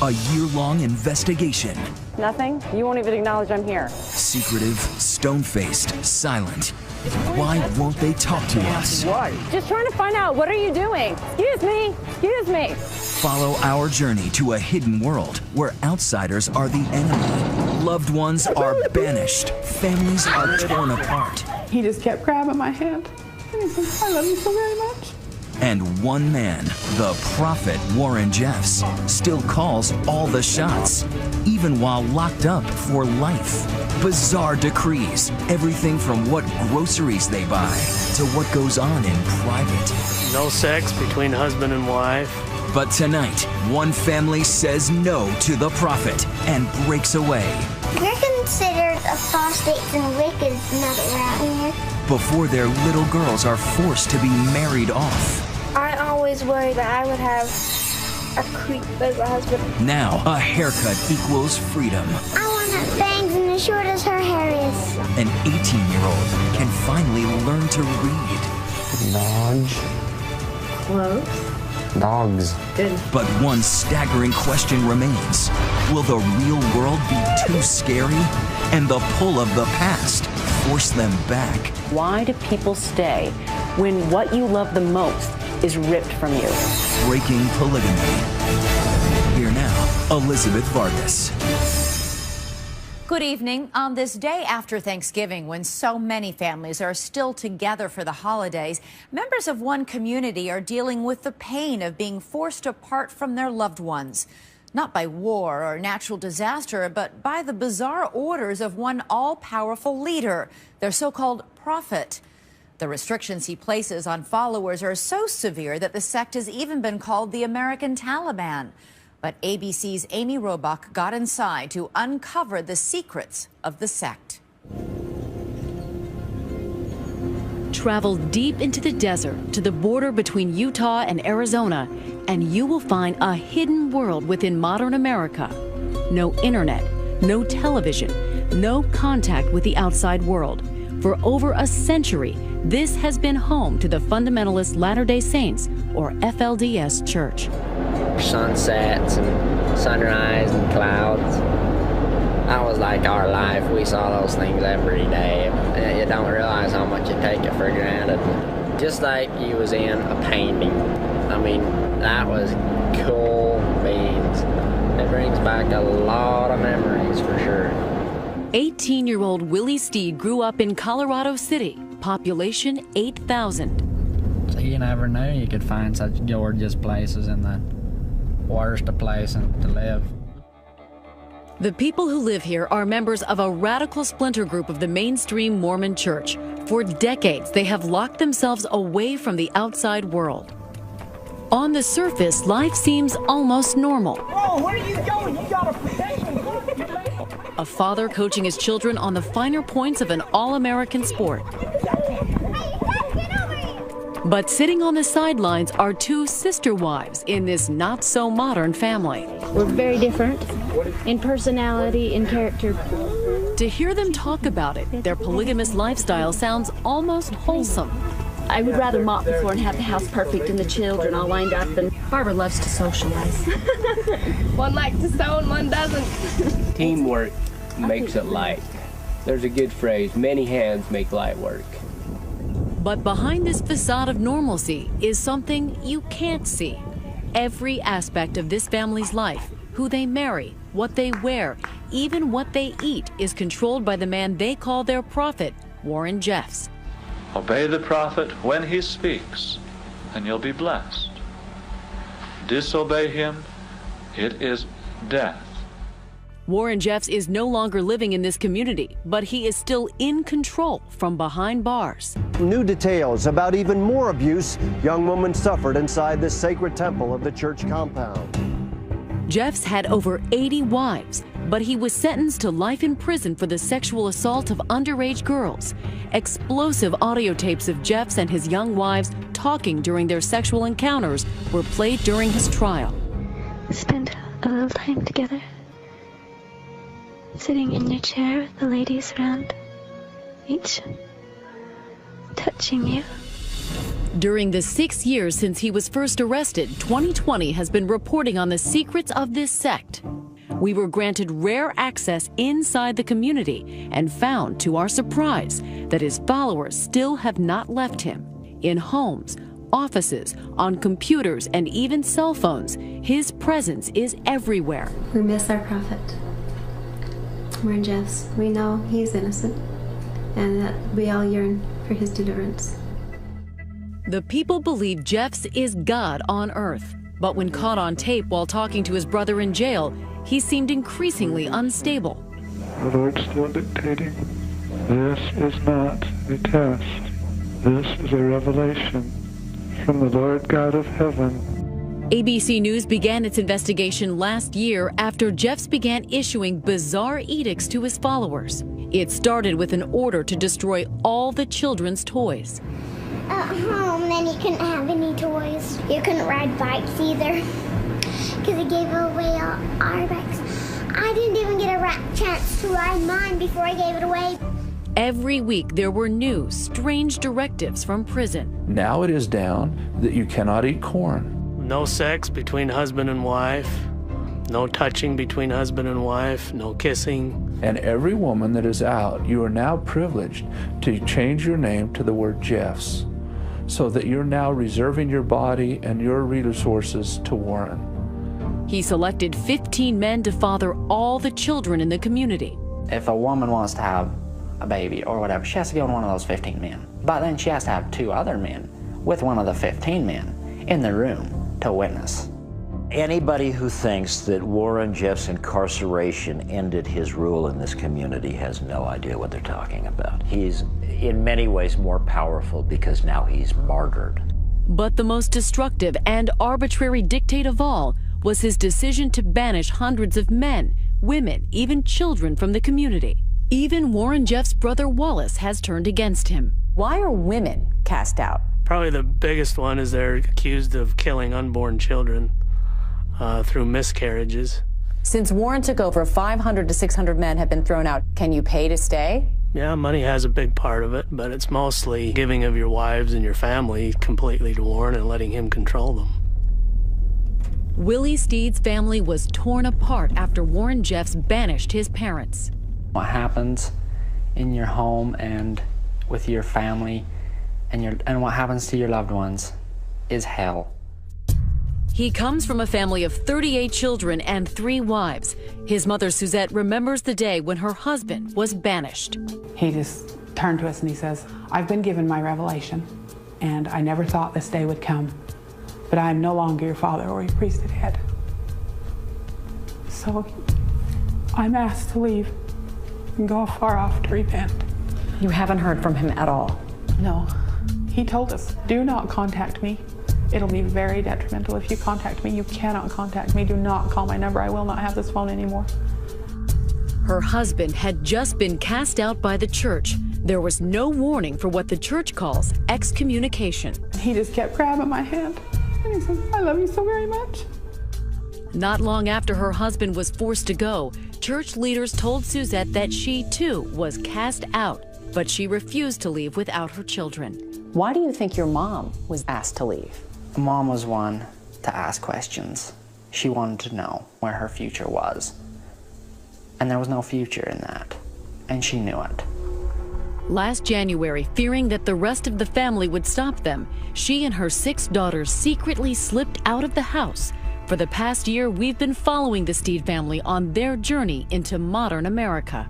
A year-long investigation. Nothing? You won't even acknowledge I'm here. Secretive, stone-faced, silent. Why won't they talk to us? Why? Just trying to find out, what are you doing? Excuse me, excuse me. Follow our journey to a hidden world where outsiders are the enemy. Loved ones are banished. Families are torn apart. He just kept grabbing my hand. And he said, I love you so very much. And one man, the prophet Warren Jeffs, still calls all the shots, even while locked up for life. Bizarre decrees, everything from what groceries they buy to what goes on in private. No sex between husband and wife. But tonight, one family says no to the prophet and breaks away. We're considered apostates and wicked around here. Before their little girls are forced to be married off. I always worried that I would have a creep as a husband. Now, a haircut equals freedom. I want to have bangs and as short as her hair is. An 18-year-old can finally learn to read. Dogs. Close. Dogs. Good. But one staggering question remains. Will the real world be too scary? And the pull of the past force them back? Why do people stay when what you love the most is ripped from you? Breaking polygamy. Here now, Elizabeth Vargas. Good evening. On this day after Thanksgiving, when so many families are still together for the holidays, members of one community are dealing with the pain of being forced apart from their loved ones. Not by war or natural disaster, but by the bizarre orders of one all-powerful leader, their so-called prophet. The restrictions he places on followers are so severe that the sect has even been called the American Taliban. But ABC's Amy Robach got inside to uncover the secrets of the sect. Travel deep into the desert to the border between Utah and Arizona, and you will find a hidden world within modern America. No internet, no television, no contact with the outside world. For over a century, this has been home to the Fundamentalist Latter-day Saints, or FLDS Church. Sunsets and sunrise and clouds. That was like our life. We saw those things every day. You don't realize how much you take it for granted. Just like you was in a painting. I mean, that was cool beans. It brings back a lot of memories for sure. 18-year-old Willie Steed grew up in Colorado City, population 8,000. So you never knew you could find such gorgeous places in the worst of places to live. The people who live here are members of a radical splinter group of the mainstream Mormon Church. For decades, they have locked themselves away from the outside world. On the surface, life seems almost normal. Bro, where are you going? You gotta protect me. A father coaching his children on the finer points of an all-American sport. But sitting on the sidelines are two sister wives in this not-so-modern family. We're very different in personality, in character. To hear them talk about it, their polygamous lifestyle sounds almost wholesome. I would rather mop the floor and have the house perfect and the children all lined up. And Barbara loves to socialize. One likes to sew and one doesn't. Teamwork makes it light. There's a good phrase, many hands make light work. But behind this facade of normalcy is something you can't see. Every aspect of this family's life, who they marry, what they wear, even what they eat, is controlled by the man they call their prophet, Warren Jeffs. Obey the prophet when he speaks, and you'll be blessed. Disobey him, it is death. Warren Jeffs is no longer living in this community, but he is still in control from behind bars. New details about even more abuse young woman suffered inside the sacred temple of the church compound. Jeffs had over 80 wives, but he was sentenced to life in prison for the sexual assault of underage girls. Explosive audio tapes of Jeffs and his young wives talking during their sexual encounters were played during his trial. Spend a little time together, sitting in your chair with the ladies around, each touching you. During the 6 years since he was first arrested, 2020 has been reporting on the secrets of this sect. We were granted rare access inside the community and found, to our surprise, that his followers still have not left him. In homes, offices, on computers, and even cell phones, his presence is everywhere. We miss our prophet. Warren Jeffs. We know he's innocent and that we all yearn for his deliverance. The people believe Jeffs is God on earth, but when caught on tape while talking to his brother in jail, he seemed increasingly unstable. The Lord's still dictating. This is not a test. This is a revelation from the Lord God of heaven. ABC News began its investigation last year after Jeffs began issuing bizarre edicts to his followers. It started with an order to destroy all the children's toys. At home, then you couldn't have any toys. You couldn't ride bikes either, because he gave away all our bikes. I didn't even get a chance to ride mine before I gave it away. Every week there were new, strange directives from prison. Now it is down that you cannot eat corn. No sex between husband and wife. No touching between husband and wife. No kissing. And every woman that is out, you are now privileged to change your name to the word Jeffs, so that you're now reserving your body and your resources to Warren. He selected 15 men to father all the children in the community. If a woman wants to have a baby or whatever, she has to go to one of those 15 men. But then she has to have 2 other men with one of the 15 men in the room to witness. Anybody who thinks that Warren Jeffs' incarceration ended his rule in this community has no idea what they're talking about. He's in many ways more powerful because now he's martyred. But the most destructive and arbitrary dictate of all was his decision to banish hundreds of men, women, even children from the community. Even Warren Jeffs' brother Wallace has turned against him. Why are women cast out? Probably the biggest one is they're accused of killing unborn children through miscarriages. Since Warren took over, 500 to 600 men have been thrown out. Can you pay to stay? Yeah, money has a big part of it, but it's mostly giving of your wives and your family completely to Warren and letting him control them. Willie Steed's family was torn apart after Warren Jeffs banished his parents. What happens in your home and with your family and what happens to your loved ones is hell. He comes from a family of 38 children and 3 wives. His mother, Suzette, remembers the day when her husband was banished. He just turned to us and he says, I've been given my revelation, and I never thought this day would come, but I am no longer your father or your priesthood head. So I'm asked to leave and go far off to repent. You haven't heard from him at all? No. He told us, do not contact me. It'll be very detrimental if you contact me. You cannot contact me. Do not call my number. I will not have this phone anymore. Her husband had just been cast out by the church. There was no warning for what the church calls excommunication. He just kept grabbing my hand and he said, I love you so very much. Not long after her husband was forced to go, church leaders told Suzette that she too was cast out, but she refused to leave without her children. Why do you think your mom was asked to leave? Mom was one to ask questions. She wanted to know where her future was. And there was no future in that. And she knew it. Last January, fearing that the rest of the family would stop them, she and her 6 daughters secretly slipped out of the house. For the past year, we've been following the Steed family on their journey into modern America.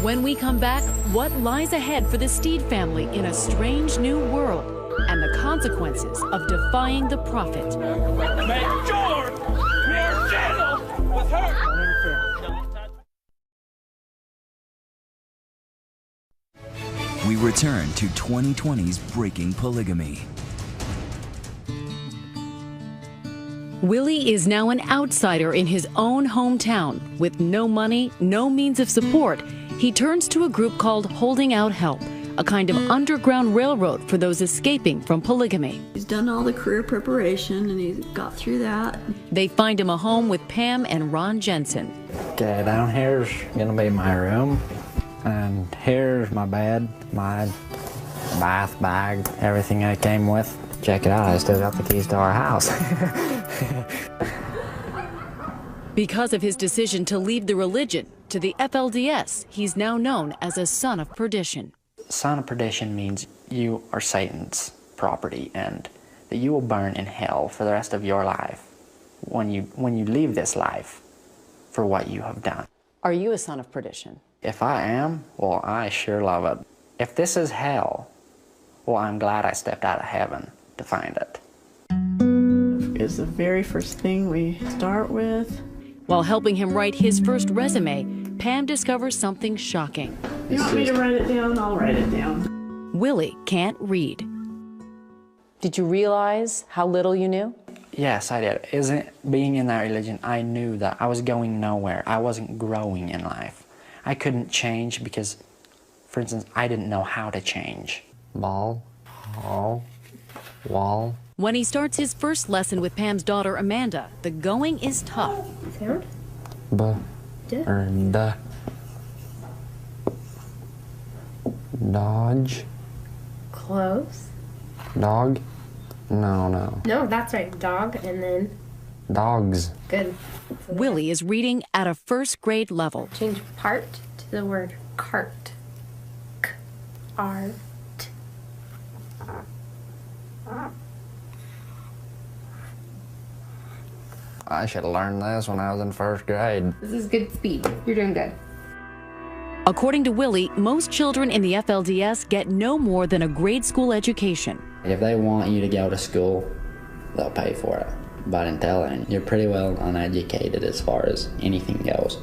When we come back, what lies ahead for the Steed family in a strange new world, and the consequences of defying the prophet. Make sure you're gentle with her. We return to 2020's Breaking Polygamy. Willie is now an outsider in his own hometown. With no money, no means of support, he turns to a group called Holding Out Help, a kind of underground railroad for those escaping from polygamy. He's done all the career preparation and he's got through that. They find him a home with Pam and Ron Jensen. Okay, down here's gonna be my room, and here's my bed, my bath bag, everything that came with. Check it out, I still got the keys to our house. Because of his decision to leave the religion to the FLDS, he's now known as a son of perdition. Son of perdition means you are Satan's property and that you will burn in hell for the rest of your life when you leave this life for what you have done. Are you a son of perdition? If I am, well, I sure love it. If this is hell, well, I'm glad I stepped out of heaven to find it. Is the very first thing we start with. While helping him write his first resume, Pam discovers something shocking. You want me to write it down? I'll write it down. Willie can't read. Did you realize how little you knew? Yes, I did. Being in that religion, I knew that I was going nowhere. I wasn't growing in life. I couldn't change because, for instance, I didn't know how to change. Ball, hall, wall. When he starts his first lesson with Pam's daughter, Amanda, the going is tough. B, or D. Dodge. Close. Dog. No. No, that's right. Dog and then... Dogs. Good. Willie is reading at a first grade level. Change part to the word cart. K-R-T. I should have learned this when I was in first grade. This is good speed. You're doing good. According to Willie, most children in the FLDS get no more than a grade school education. If they want you to go to school, they'll pay for it. But until then, you're pretty well uneducated as far as anything goes.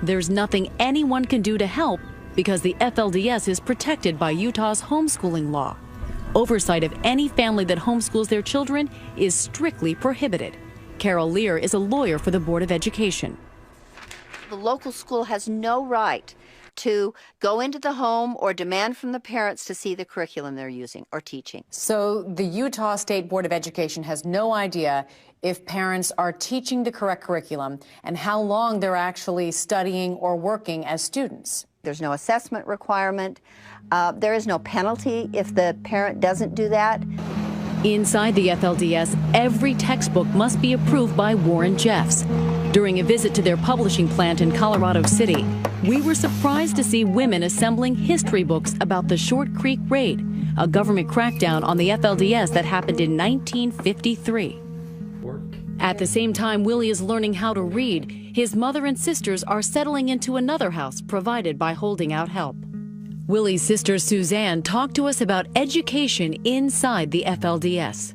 There's nothing anyone can do to help because the FLDS is protected by Utah's homeschooling law. Oversight of any family that homeschools their children is strictly prohibited. Carol Lear is a lawyer for the Board of Education. The local school has no right to go into the home or demand from the parents to see the curriculum they're using or teaching. So the Utah State Board of Education has no idea if parents are teaching the correct curriculum and how long they're actually studying or working as students. There's no assessment requirement. There is no penalty if the parent doesn't do that. Inside the FLDS, every textbook must be approved by Warren Jeffs. During a visit to their publishing plant in Colorado City, we were surprised to see women assembling history books about the Short Creek Raid, a government crackdown on the FLDS that happened in 1953. At the same time Willie is learning how to read, his mother and sisters are settling into another house provided by Holding Out Help. Willie's sister Suzanne talked to us about education inside the FLDS.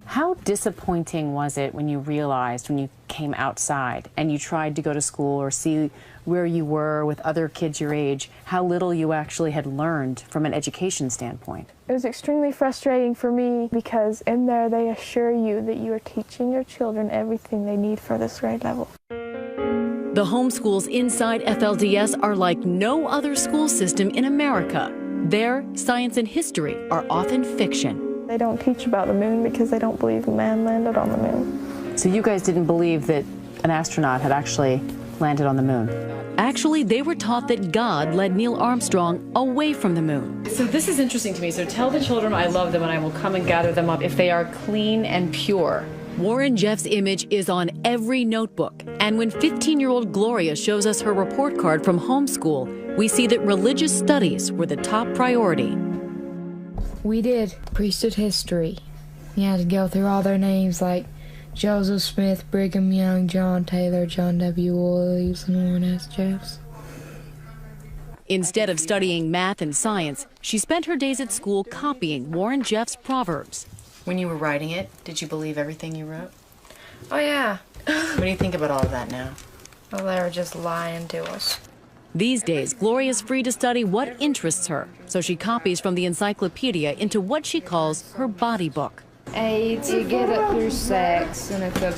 How disappointing was it when you realized, when you came outside and you tried to go to school or see where you were with other kids your age, how little you actually had learned from an education standpoint? It was extremely frustrating for me because in there they assure you that you are teaching your children everything they need for this grade level. The homeschools inside FLDS are like no other school system in America. There, science and history are often fiction. They don't teach about the moon because they don't believe man landed on the moon. So you guys didn't believe that an astronaut had actually landed on the moon? Actually, they were taught that God led Neil Armstrong away from the moon. So this is interesting to me. So tell the children I love them and I will come and gather them up if they are clean and pure. Warren Jeff's image is on every notebook. And when 15-year-old Gloria shows us her report card from homeschool, we see that religious studies were the top priority. We did priesthood history. You had to go through all their names like Joseph Smith, Brigham Young, John Taylor, John W. Williams, and Warren S. Jeffs. Instead of studying math and science, she spent her days at school copying Warren Jeff's Proverbs. When you were writing it, did you believe everything you wrote? Oh, yeah. What do you think about all of that now? Well, they were just lying to us. These days, Gloria's free to study what interests her, so she copies from the encyclopedia into what she calls her body book. AIDS, you get it through sex, and it's a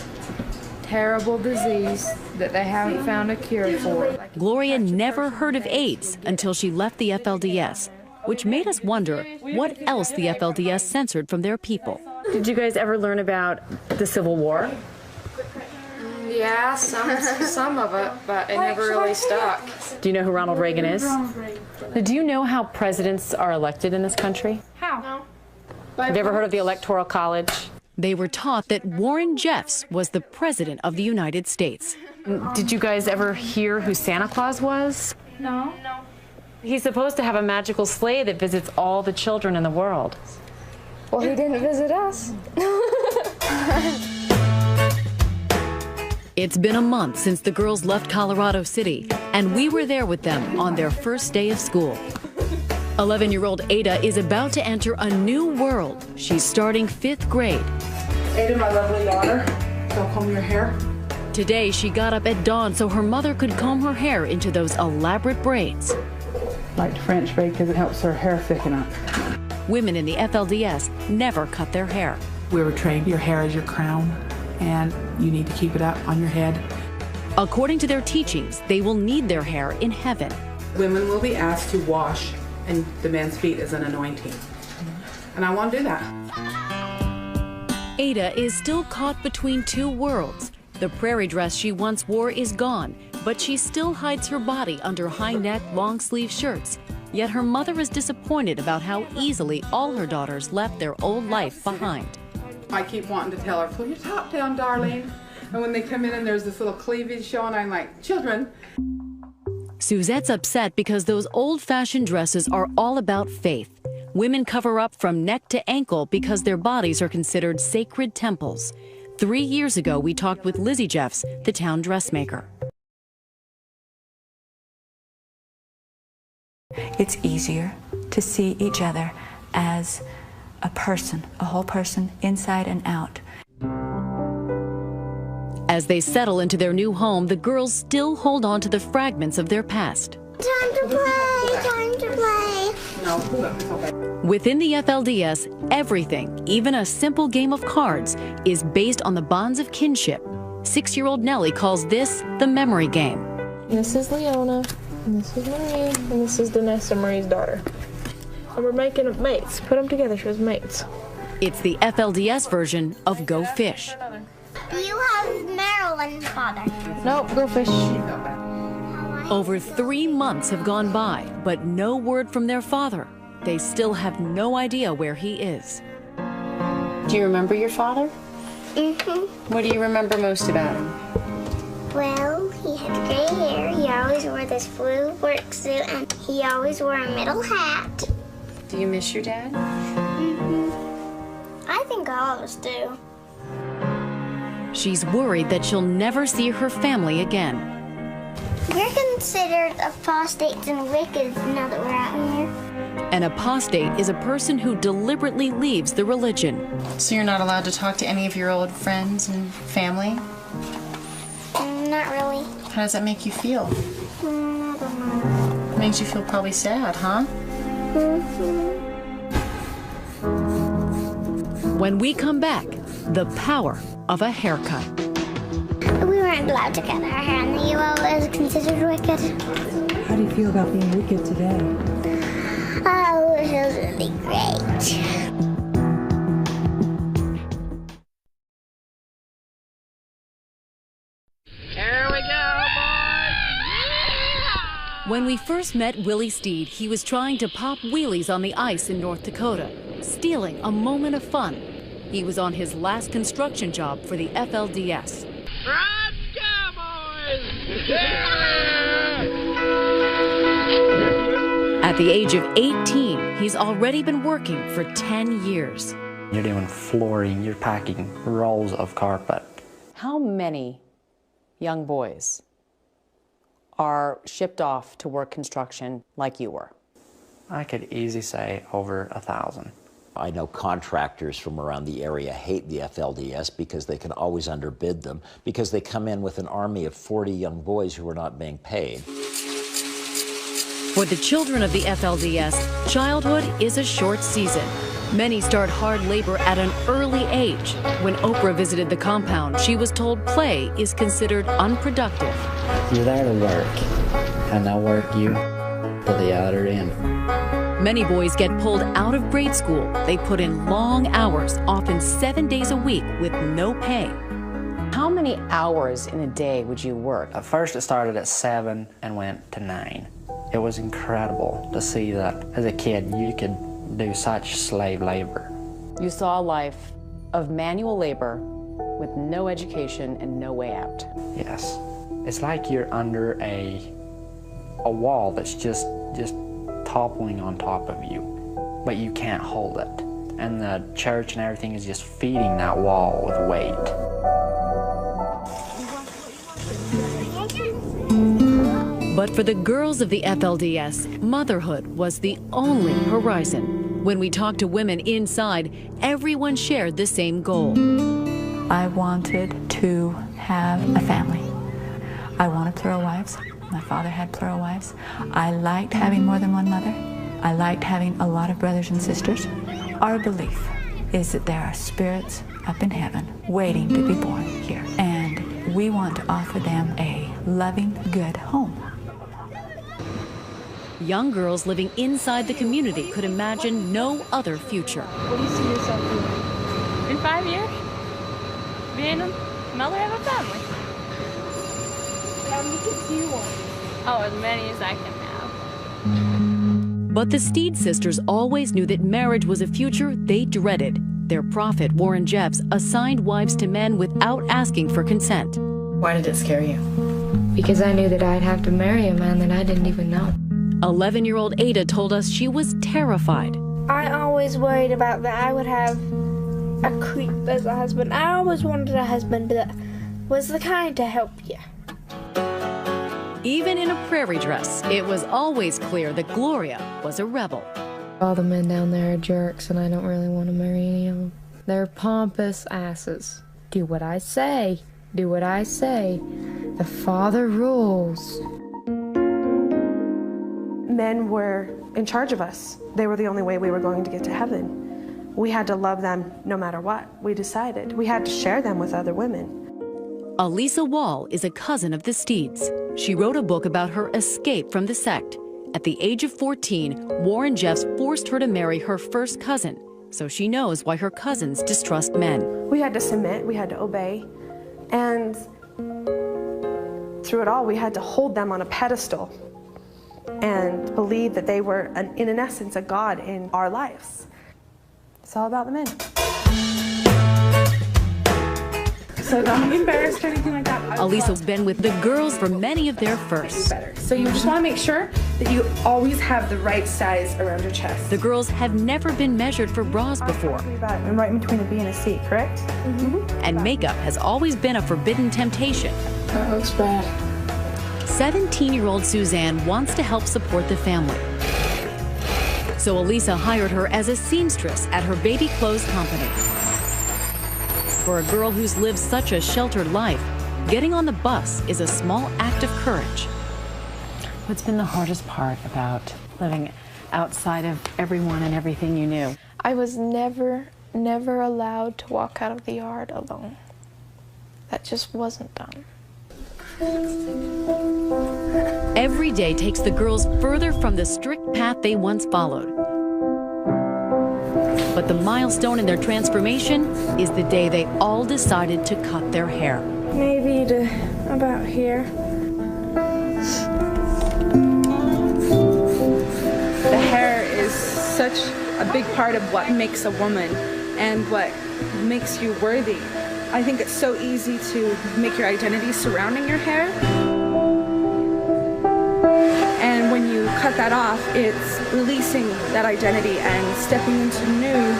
terrible disease that they haven't found a cure for. Gloria never heard of AIDS until she left the FLDS, which made us wonder what else the FLDS censored from their people. Did you guys ever learn about the Civil War? Yeah, some of it, but it never really stuck. Do you know who Ronald Reagan is? Do you know how presidents are elected in this country? How? No. Have you ever heard of the Electoral College? They were taught that Warren Jeffs was the President of the United States. Did you guys ever hear who Santa Claus was? No. He's supposed to have a magical sleigh that visits all the children in the world. Well, he didn't visit us. It's been a month since the girls left Colorado City, and we were there with them on their first day of school. 11-year-old Ada is about to enter a new world. She's starting 5th grade. Ada, my lovely daughter, don't comb your hair. Today, she got up at dawn so her mother could comb her hair into those elaborate braids. Like the French braid because it helps her hair thicken up. Women in the FLDS never cut their hair. We were trained your hair is your crown, and you need to keep it up on your head. According to their teachings, they will need their hair in heaven. Women will be asked to wash and the man's feet as an anointing. And I want to do that. Ada is still caught between two worlds. The prairie dress she once wore is gone, but she still hides her body under high-neck, long-sleeve shirts. Yet her mother is disappointed about how easily all her daughters left their old life behind. I keep wanting to tell her, pull your top down, darling. And when they come in and there's this little cleavage showing, I'm like, children. Suzette's upset because those old-fashioned dresses are all about faith. Women cover up from neck to ankle because their bodies are considered sacred temples. 3 years ago, we talked with Lizzie Jeffs, the town dressmaker. It's easier to see each other as a person, a whole person, inside and out. As they settle into their new home, the girls still hold on to the fragments of their past. Time to play, time to play. No, hold up, okay. Within the FLDS, everything, even a simple game of cards, is based on the bonds of kinship. 6-year-old Nellie calls this the memory game. This is Leona, and this is Marie, and this is Danessa, Marie's daughter. And we're making them mates. Put them together, she was mates. It's the FLDS version of Go Fish. Do you have Marilyn's father? Nope, Go Fish. Over 3 months have gone by, but no word from their father. They still have no idea where he is. Do you remember your father? Mm-hmm. What do you remember most about him? Well, he had gray hair, he always wore this blue work suit, and he always wore a middle hat. Do you miss your dad? Mm-hmm. I think all of us do. She's worried that she'll never see her family again. We're considered apostates and wicked now that we're out here. An apostate is a person who deliberately leaves the religion. So you're not allowed to talk to any of your old friends and family? Not really. How does that make you feel? I don't know. It makes you feel probably sad, huh? Mm-hmm. When we come back, the power of a haircut. We weren't allowed to cut our hair in the UL. It was considered wicked. How do you feel about being wicked today? Oh, it feels really great. Here we go, boys! When we first met Willie Steed, he was trying to pop wheelies on the ice in North Dakota, stealing a moment of fun. He was on his last construction job for the FLDS. Let's go, boys! Yeah! At the age of 18, he's already been working for 10 years. You're doing flooring, you're packing rolls of carpet. How many young boys are shipped off to work construction like you were? I could easily say over 1,000. I know contractors from around the area hate the FLDS because they can always underbid them, because they come in with an army of 40 young boys who are not being paid. For the children of the FLDS, childhood is a short season. Many start hard labor at an early age. When Oprah visited the compound, she was told play is considered unproductive. You're there to work, and they'll work you to the other end. Many boys get pulled out of grade school. They put in long hours, often 7 days a week with no pay. How many hours in a day would you work? At first it started at 7 and went to 9. It was incredible to see that as a kid you could do such slave labor. You saw a life of manual labor with no education and no way out. Yes. It's like you're under a wall that's just toppling on top of you, but you can't hold it. And the church and everything is just feeding that wall with weight. But for the girls of the FLDS, motherhood was the only horizon. When we talked to women inside, everyone shared the same goal. I wanted to have a family. I wanted plural wives. My father had plural wives. I liked having more than one mother. I liked having a lot of brothers and sisters. Our belief is that there are spirits up in heaven waiting to be born here. And we want to offer them a loving, good home. Young girls living inside the community could imagine no other future. What do you see yourself doing? In 5 years? Being a mother of a family. How many kids do you want? Oh, as many as I can have. But the Steed sisters always knew that marriage was a future they dreaded. Their prophet, Warren Jeffs, assigned wives to men without asking for consent. Why did it scare you? Because I knew that I'd have to marry a man that I didn't even know. 11-year-old Ada told us she was terrified. I always worried about that I would have a creep as a husband. I always wanted a husband that was the kind to help you. Even in a prairie dress, it was always clear that Gloria was a rebel. All the men down there are jerks, and I don't really want to marry any of them. They're pompous asses. Do what I say. Do what I say. The Father rules. Men were in charge of us. They were the only way we were going to get to heaven. We had to love them no matter what. We decided. We had to share them with other women. Elisa Wall is a cousin of the Steeds. She wrote a book about her escape from the sect. At the age of 14, Warren Jeffs forced her to marry her first cousin, so she knows why her cousins distrust men. We had to submit, we had to obey, and through it all, we had to hold them on a pedestal and believe that they were, in essence, a god in our lives. It's all about the men. So don't be embarrassed or anything like that. Elisa's been with the girls for many of their firsts. So you just want to make sure that you always have the right size around your chest. The girls have never been measured for bras before. And right in between a B and a C, correct? Mm-hmm. And makeup has always been a forbidden temptation. That looks bad. 17-year-old Suzanne wants to help support the family. So Elisa hired her as a seamstress at her baby clothes company. For a girl who's lived such a sheltered life, getting on the bus is a small act of courage. What's been the hardest part about living outside of everyone and everything you knew? I was never allowed to walk out of the yard alone. That just wasn't done. Every day takes the girls further from the strict path they once followed. But the milestone in their transformation is the day they all decided to cut their hair. Maybe to about here. The hair is such a big part of what makes a woman and what makes you worthy. I think it's so easy to make your identity surrounding your hair. And when you cut that off, it's releasing that identity and stepping into new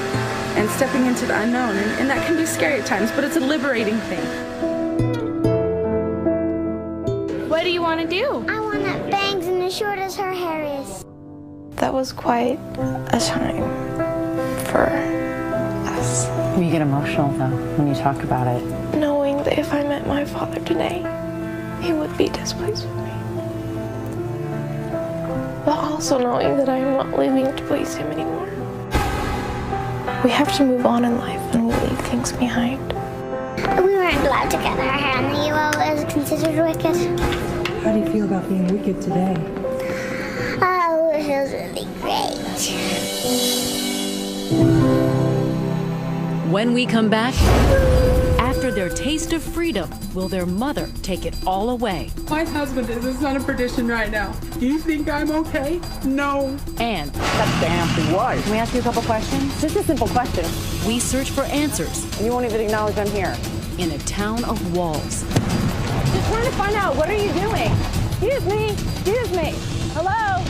and stepping into the unknown. And that can be scary at times, but it's a liberating thing. What do you want to do? I want bangs and as short as her hair is. That was quite a time for us. You get emotional, though, when you talk about it. Knowing that if I met my father today, he would be displeased with me. But also knowing that I am not living to please him anymore. We have to move on in life and leave things behind. We weren't allowed to cut our hair and the UO is considered wicked. How do you feel about being wicked today? Oh, it feels really great. When we come back, after their taste of freedom, will their mother take it all away? My husband is a son of perdition right now. Do you think I'm okay? No. And that's damn wise. Can we ask you a couple questions? Just a simple question. We search for answers. You won't even acknowledge I'm here. In a town of walls. Just trying to find out, what are you doing? Excuse me, excuse me. Hello?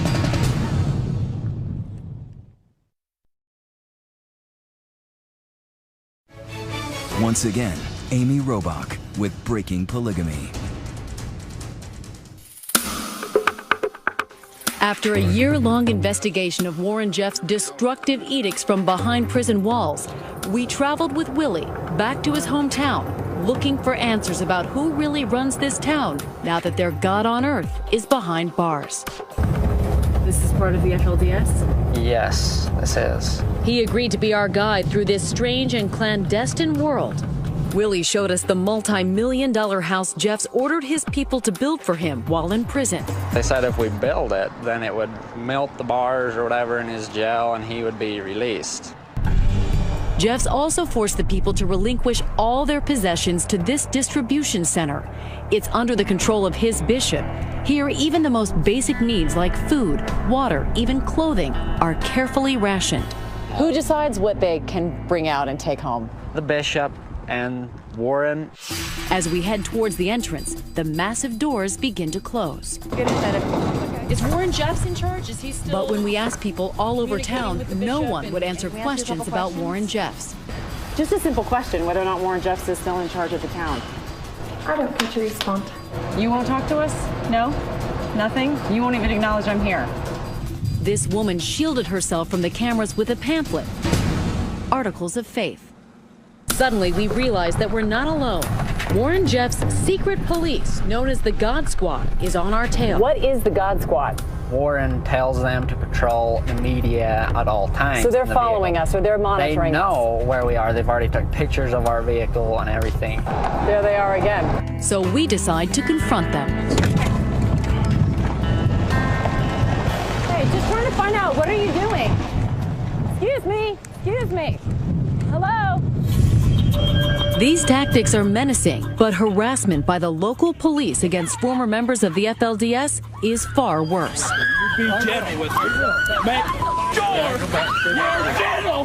Once again, Amy Robach with Breaking Polygamy. After a year-long investigation of Warren Jeff's destructive edicts from behind prison walls, we traveled with Willie back to his hometown, looking for answers about who really runs this town now that their God on earth is behind bars. This is part of the FLDS? Yes, this is. He agreed to be our guide through this strange and clandestine world. Willie showed us the multi-million-dollar house Jeff's ordered his people to build for him while in prison. They said if we build it, then it would melt the bars or whatever in his jail and he would be released. Jeff's also forced the people to relinquish all their possessions to this distribution center. It's under the control of his bishop. Here, even the most basic needs like food, water, even clothing are carefully rationed. Who decides what they can bring out and take home? The bishop and Warren. As we head towards the entrance, the massive doors begin to close. Is Warren Jeffs in charge? Is he still? But when we asked people all over town, no one would answer questions about Warren Jeffs. Just a simple question, whether or not Warren Jeffs is still in charge of the town. I don't get to respond. You won't talk to us? No? Nothing? You won't even acknowledge I'm here. This woman shielded herself from the cameras with a pamphlet, Articles of Faith. Suddenly, we realized that we're not alone. Warren Jeff's secret police, known as the God Squad, is on our tail. What is the God Squad? Warren tells them to patrol the media at all times. So they're following us, or they're monitoring us? They know where we are. They've already took pictures of our vehicle and everything. There they are again. So we decide to confront them. Hey, just trying to find out, what are you doing? Excuse me, excuse me. Hello? These tactics are menacing, but harassment by the local police against former members of the FLDS is far worse. Be gentle with her.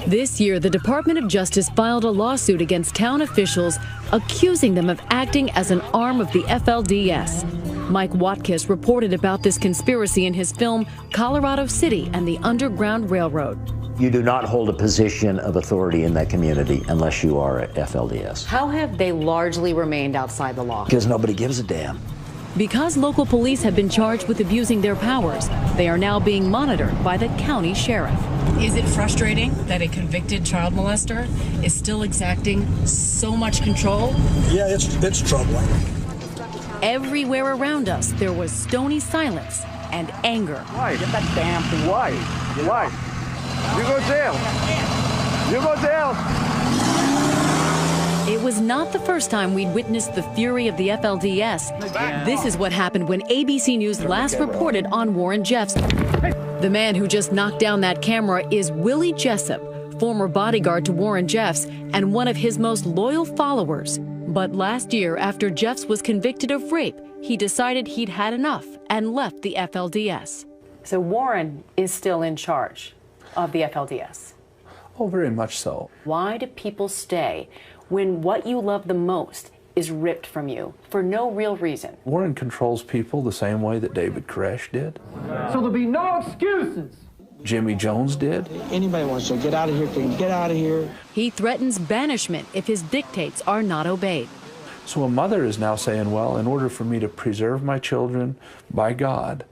This year, the Department of Justice filed a lawsuit against town officials, accusing them of acting as an arm of the FLDS. Mike Watkiss reported about this conspiracy in his film Colorado City and the Underground Railroad. You do not hold a position of authority in that community unless you are at FLDS. How have they largely remained outside the law? Because nobody gives a damn. Because local police have been charged with abusing their powers, they are now being monitored by the county sheriff. Is it frustrating that a convicted child molester is still exacting so much control? Yeah, it's troubling. Everywhere around us, there was stony silence and anger. Why? Get that damn thing. Why? Why? You go jail. You go jail. It was not the first time we'd witnessed the fury of the FLDS. This is what happened when ABC News last reported on Warren Jeffs. The man who just knocked down that camera is Willie Jessup, former bodyguard to Warren Jeffs and one of his most loyal followers. But last year, after Jeffs was convicted of rape, he decided he'd had enough and left the FLDS. So Warren is still in charge of the FLDS? Oh, very much so. Why do people stay when what you love the most is ripped from you for no real reason? Warren controls people the same way that David Koresh did. So there'll be no excuses. Jimmy Jones did. Anybody wants to get out of here can get out of here. He threatens banishment if his dictates are not obeyed. So a mother is now saying, well, in order for me to preserve my children by God,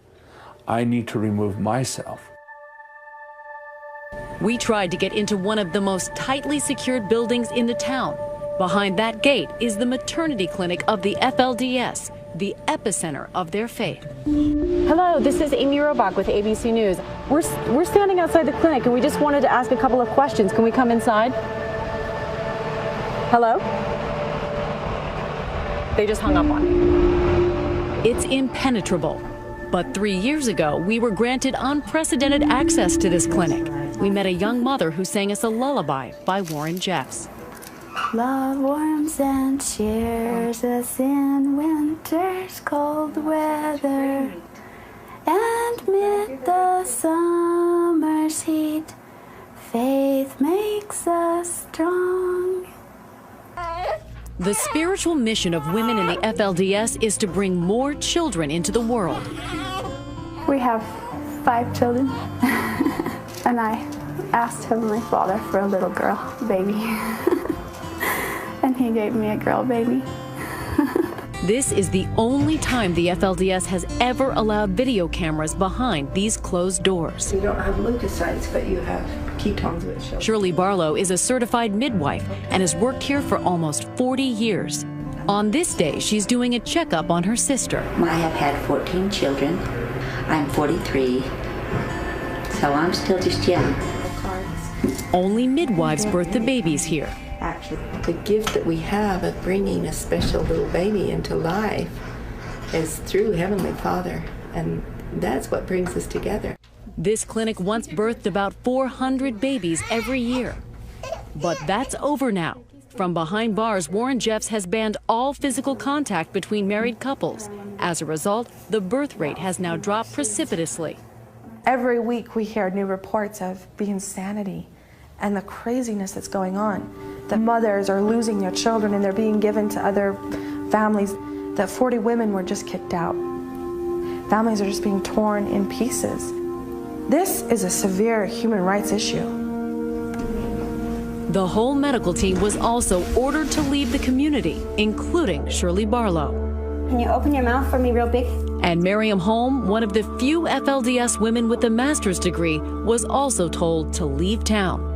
I need to remove myself. We tried to get into one of the most tightly secured buildings in the town. Behind that gate is the maternity clinic of the FLDS, the epicenter of their faith. Hello, this is Amy Robach with ABC News. We're standing outside the clinic and we just wanted to ask a couple of questions. Can we come inside? Hello? They just hung up on me. It's impenetrable. But 3 years ago, we were granted unprecedented access to this clinic. We met a young mother who sang us a lullaby by Warren Jeffs. Love warms and cheers us in winter's cold weather, and mid the summer's heat, faith makes us strong. The spiritual mission of women in the FLDS is to bring more children into the world. We have 5 children, and I asked Heavenly Father for a little girl baby, and He gave me a girl baby. This is the only time the FLDS has ever allowed video cameras behind these closed doors. You don't have leukocytes, but you have ketones which show. Shirley Barlow is a certified midwife and has worked here for almost 40 years. On this day, she's doing a checkup on her sister. I have had 14 children. I'm 43, so I'm still just young. Only midwives birth the babies here. Actually, the gift that we have of bringing a special little baby into life is through Heavenly Father, and that's what brings us together. This clinic once birthed about 400 babies every year. But that's over now. From behind bars, Warren Jeffs has banned all physical contact between married couples. As a result, the birth rate has now dropped precipitously. Every week we hear new reports of the insanity and the craziness that's going on. The mothers are losing their children and they're being given to other families. That 40 women were just kicked out. Families are just being torn in pieces. This is a severe human rights issue. The whole medical team was also ordered to leave the community, including Shirley Barlow. Can you open your mouth for me real big? And Miriam Holm, one of the few FLDS women with a master's degree, was also told to leave town.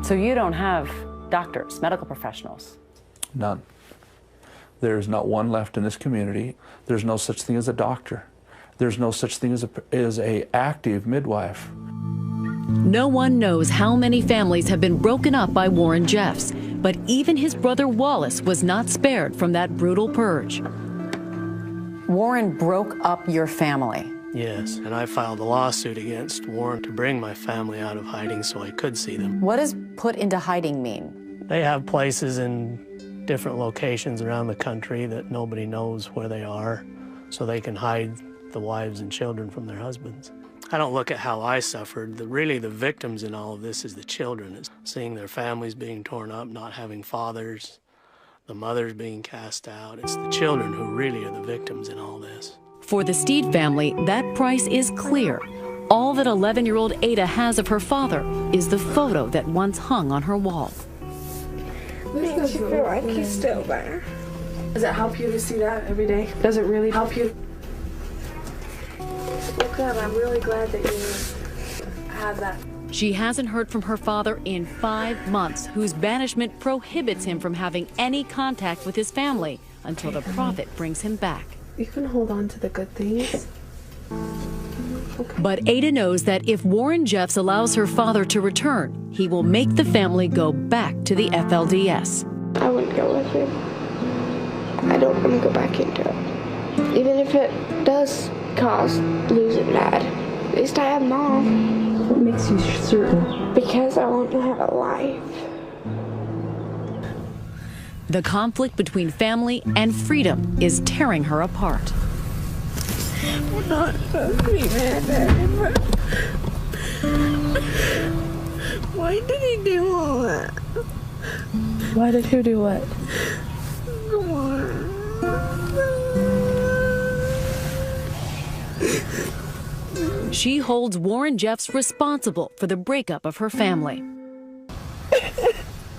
So you don't have doctors, medical professionals? None. There's not one left in this community. There's no such thing as a doctor. There's no such thing as a active midwife. No one knows how many families have been broken up by Warren Jeffs, but even his brother Wallace was not spared from that brutal purge. Warren broke up your family. Yes, and I filed a lawsuit against Warren to bring my family out of hiding so I could see them. What does put into hiding mean? They have places in different locations around the country that nobody knows where they are, so they can hide the wives and children from their husbands. I don't look at how I suffered. Really, the victims in all of this is the children. It's seeing their families being torn up, not having fathers, the mothers being cast out. It's the children who really are the victims in all this. For the Steed family, that price is clear. All that 11-year-old Ada has of her father is the photo that once hung on her wall. Makes you feel like he's still there. Does it help you to see that every day? Does it really help you? Well, good. I'm really glad that you had that. She hasn't heard from her father in 5 months, whose banishment prohibits him from having any contact with his family until the prophet brings him back. You can hold on to the good things. Okay. But Ada knows that if Warren Jeffs allows her father to return, he will make the family go back to the FLDS. I wouldn't go with him. I don't want to go back into it. Even if it does cause losing Dad, at least I have Mom. What makes you certain? Because I want to have a life. The conflict between family and freedom is tearing her apart. We're not supposed to be mad at him, but why did he do all that? Why did who do what? She holds Warren Jeffs responsible for the breakup of her family.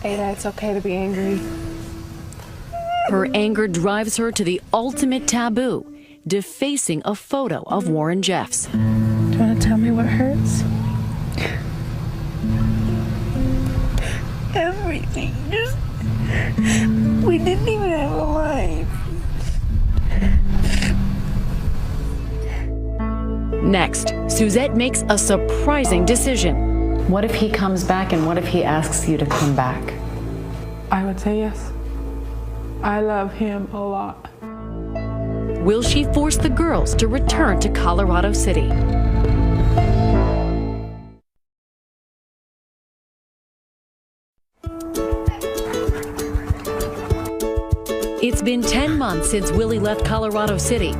Ada, it's okay to be angry. Her anger drives her to the ultimate taboo, defacing a photo of Warren Jeffs. Do you want to tell me what hurts? Everything. Just, we didn't even have a life. Next, Suzette makes a surprising decision. What if he comes back, and what if he asks you to come back? I would say yes. I love him a lot. Will she force the girls to return to Colorado City? been 10 months since Willie left Colorado City.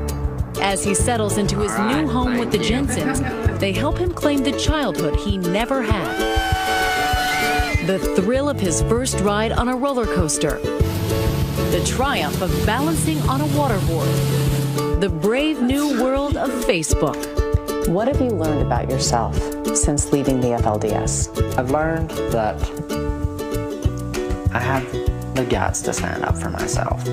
As he settles into his new home with the Jensens, they help him claim the childhood he never had. The thrill of his first ride on a roller coaster. The triumph of balancing on a waterboard. The brave new world of Facebook. What have you learned about yourself since leaving the FLDS? I've learned that I have the guts to stand up for myself.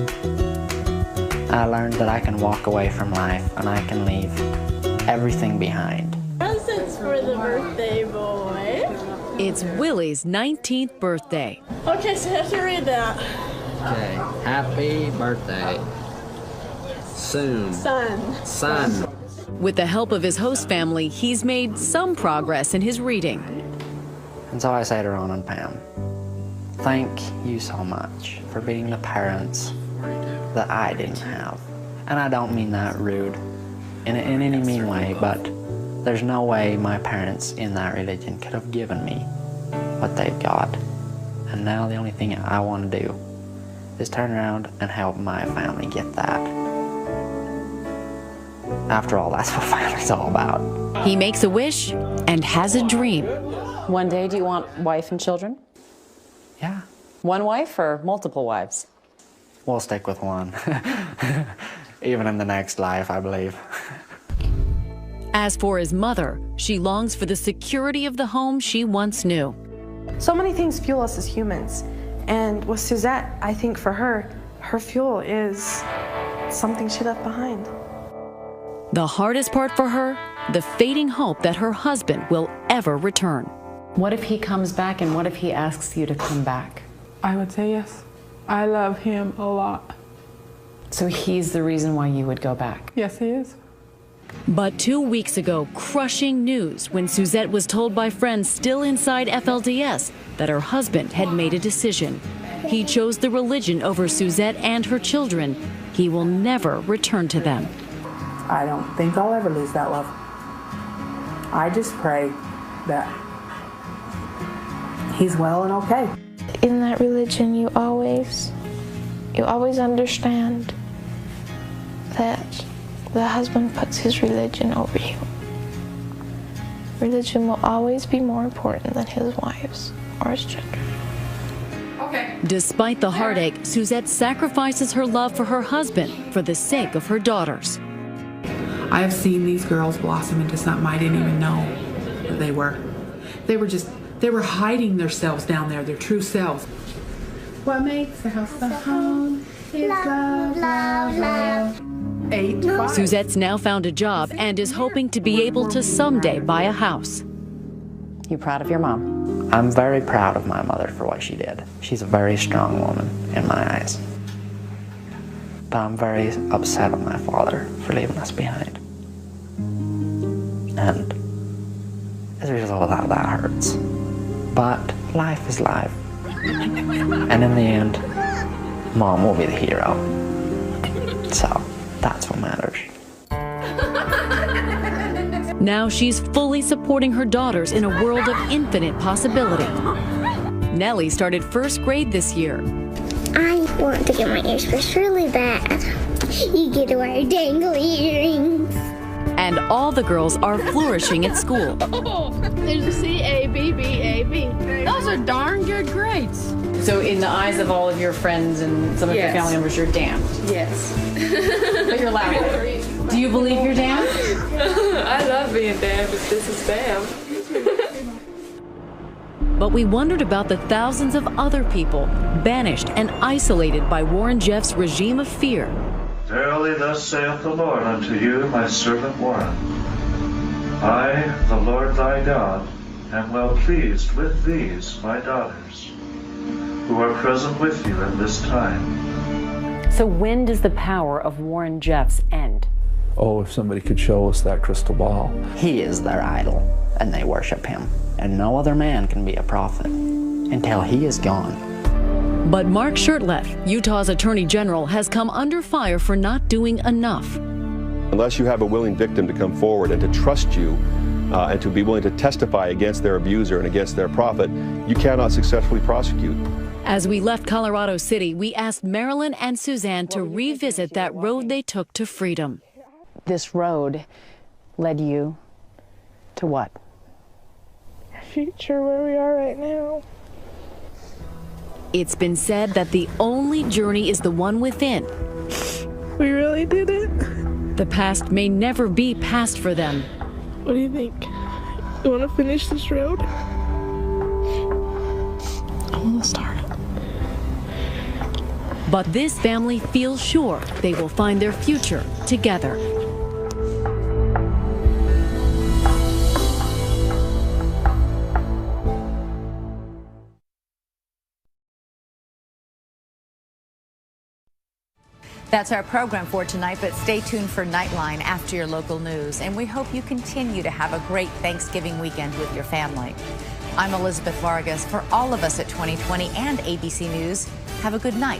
I learned that I can walk away from life and I can leave everything behind. Presents for the birthday boy. It's Willie's 19th birthday. Okay, so I have to read that. Okay, happy birthday. Soon. Son. With the help of his host family, he's made some progress in his reading. And so I say to Ron and Pam, thank you so much for being the parents that I didn't have. And I don't mean that rude in any mean way, but there's no way my parents in that religion could have given me what they've got. And now the only thing I want to do is turn around and help my family get that. After all, that's what family's all about. He makes a wish and has a dream. One day, do you want wife and children? Yeah. One wife or multiple wives? We'll stick with one. Even in the next life, I believe. As for his mother, she longs for the security of the home she once knew. So many things fuel us as humans. And with Suzette, I think for her, her fuel is something she left behind. The hardest part for her, the fading hope that her husband will ever return. What if he comes back, and what if he asks you to come back? I would say yes. I love him a lot. So he's the reason why you would go back? Yes, he is. But 2 weeks ago, crushing news when Suzette was told by friends still inside FLDS that her husband had made a decision. He chose the religion over Suzette and her children. He will never return to them. I don't think I'll ever lose that love. I just pray that he's well and okay. In that religion, you always understand that the husband puts his religion over you. Religion will always be more important than his wives or his children. Okay. Despite the heartache, Suzette sacrifices her love for her husband for the sake of her daughters. I have seen these girls blossom into something I didn't even know that they were. They were hiding themselves down there, their true selves. What makes a house a home is love, love, love. 8 to 5. Suzette's now found a job and is hoping to be able to someday buy a house. You proud of your mom? I'm very proud of my mother for what she did. She's a very strong woman in my eyes. But I'm very upset with my father for leaving us behind. And as a result of that, that hurts. But life is life. And in the end, Mom will be the hero. So that's what matters. Now she's fully supporting her daughters in a world of infinite possibility. Nellie started first grade this year. I want to get my ears pierced really bad. You get to wear dangly earrings. And all the girls are flourishing at school. Oh, there's a C, A, B, B, A, B. Those are darn good grades. So in the eyes of all of your friends and some of your family members, you're damned. Yes. But you're laughing. Do you believe you're damned? I love being damned, but this is damned. But we wondered about the thousands of other people banished and isolated by Warren Jeff's regime of fear. Verily thus saith the Lord unto you, my servant Warren. I, the Lord thy God, am well pleased with these, my daughters, who are present with you at this time. So when does the power of Warren Jeffs end? Oh, if somebody could show us that crystal ball. He is their idol, and they worship him. And no other man can be a prophet until he is gone. But Mark Shurtleff, Utah's Attorney General, has come under fire for not doing enough. Unless you have a willing victim to come forward and to trust you and to be willing to testify against their abuser and against their prophet, you cannot successfully prosecute. As we left Colorado City, we asked Marilyn and Suzanne to revisit that road they took to freedom. This road led you to what? A future where we are right now. It's been said that the only journey is the one within. We really did it. The past may never be past for them. What do you think? You want to finish this road? I want to start it. But this family feels sure they will find their future together. That's our program for tonight, but stay tuned for Nightline after your local news. And we hope you continue to have a great Thanksgiving weekend with your family. I'm Elizabeth Vargas. For all of us at 2020 and ABC News, have a good night.